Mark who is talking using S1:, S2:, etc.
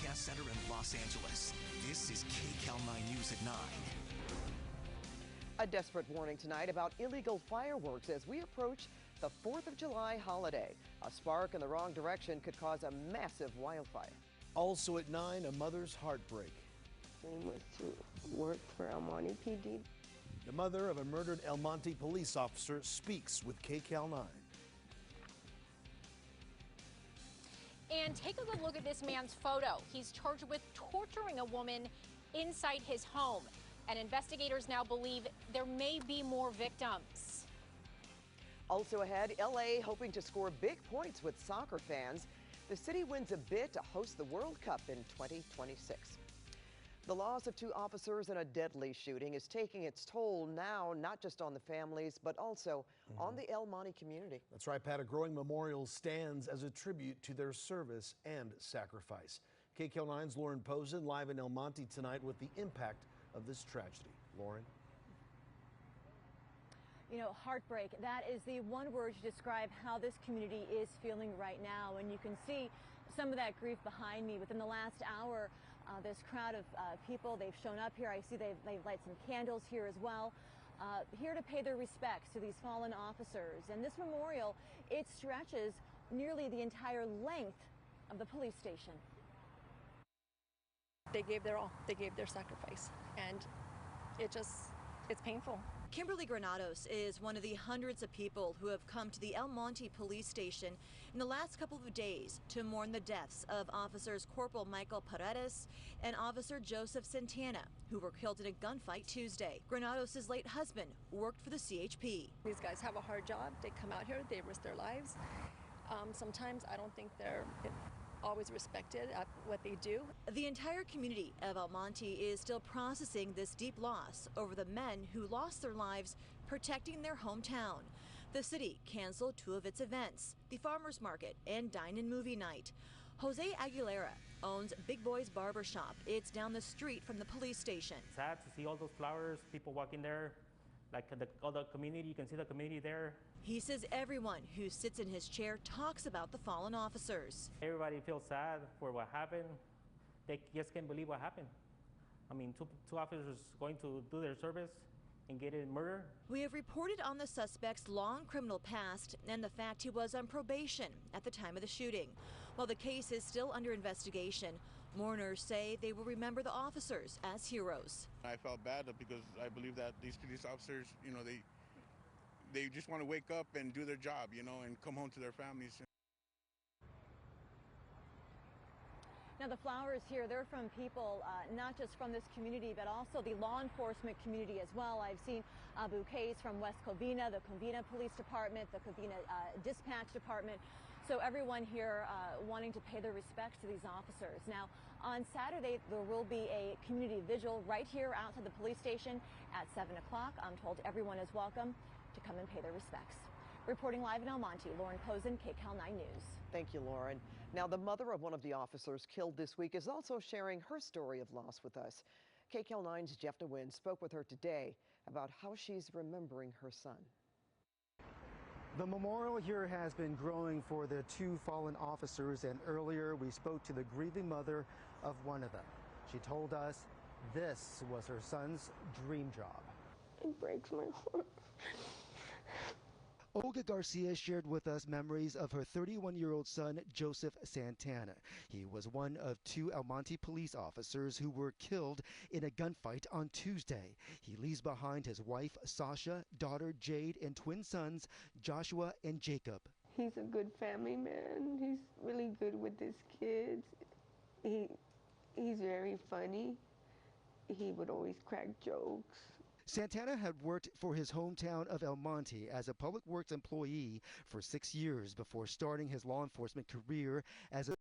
S1: Broadcast Center in Los Angeles. This is Kcal 9 News at 9.
S2: A desperate warning tonight about illegal fireworks as we approach the 4th of July holiday. A spark in the wrong direction could cause a massive wildfire.
S3: Also at 9, a mother's heartbreak.
S4: Dream was to work for El Monte PD.
S3: The mother of a murdered El Monte police officer speaks with Kcal 9.
S5: And take a good look at this man's photo. He's charged with torturing a woman inside his home. And investigators now believe there may be more victims.
S2: Also ahead, LA hoping to score big points with soccer fans. The city wins a bid to host the World Cup in 2026. The loss of 2 officers in a deadly shooting is taking its toll now, not just on the families, but also on the El Monte community.
S3: That's right, Pat. A growing memorial stands as a tribute to their service and sacrifice. Kcal 9's Lauren Posen live in El Monte tonight with the impact of this tragedy. Lauren?
S6: You know, heartbreak, that is the one word to describe how this community is feeling right now. And you can see some of that grief behind me. Within the last hour, this crowd of people, they've shown up here. I see they've lighted some candles here as well, here to pay their respects to these fallen officers. And this memorial, it stretches nearly the entire length of the police station.
S7: They gave their all. They gave their sacrifice. And it's painful.
S8: Kimberly Granados is one of the hundreds of people who have come to the El Monte police station in the last couple of days to mourn the deaths of officers Corporal Michael Paredes and Officer Joseph Santana, who were killed in a gunfight Tuesday. Granados' late husband worked for the CHP.
S7: These guys have a hard job. They come out here, they risk their lives. Sometimes I don't think they're always respected at what they do.
S8: The entire community of El Monte is still processing this deep loss over the men who lost their lives protecting their hometown. The city canceled 2 of its events, the farmers market and dine-in movie night. Jose Aguilera owns Big Boy's Barber Shop. It's down the street from the police station.
S9: Sad to see all those flowers, people walking there, like all the community. You can see the community there.
S8: He says everyone who sits in his chair talks about the fallen officers.
S9: Everybody feels sad for what happened. They just can't believe what happened. I mean, two officers going to do their service and getting murdered.
S8: We have reported on the suspect's long criminal past and the fact he was on probation at the time of the shooting. While the case is still under investigation, mourners say they will remember the officers as heroes.
S10: I felt bad because I believe that these police officers, you know, they just want to wake up and do their job, you know, and come home to their families.
S6: Now, the flowers here, they're from people not just from this community, but also the law enforcement community as well. I've seen bouquets from West Covina, the Covina Police Department, the Covina Dispatch Department. So everyone here wanting to pay their respects to these officers. Now, on Saturday, there will be a community vigil right here outside the police station at 7 o'clock. I'm told everyone is welcome to come and pay their respects. Reporting live in El Monte, Lauren Posen, Kcal 9 News.
S2: Thank you, Lauren. Now, the mother of one of the officers killed this week is also sharing her story of loss with us. Kcal 9's Jeff DeWin spoke with her today about how she's remembering her son.
S11: The memorial here has been growing for the 2 fallen officers, and earlier we spoke to the grieving mother of one of them. She told us this was her son's dream job.
S4: It breaks my heart.
S11: Olga Garcia shared with us memories of her 31-year-old son, Joseph Santana. He was one of 2 El Monte police officers who were killed in a gunfight on Tuesday. He leaves behind his wife, Sasha, daughter, Jade, and twin sons, Joshua and Jacob.
S4: He's a good family man. He's really good with his kids. He's very funny. He would always crack jokes.
S11: Santana had worked for his hometown of El Monte as a public works employee for 6 years before starting his law enforcement career as a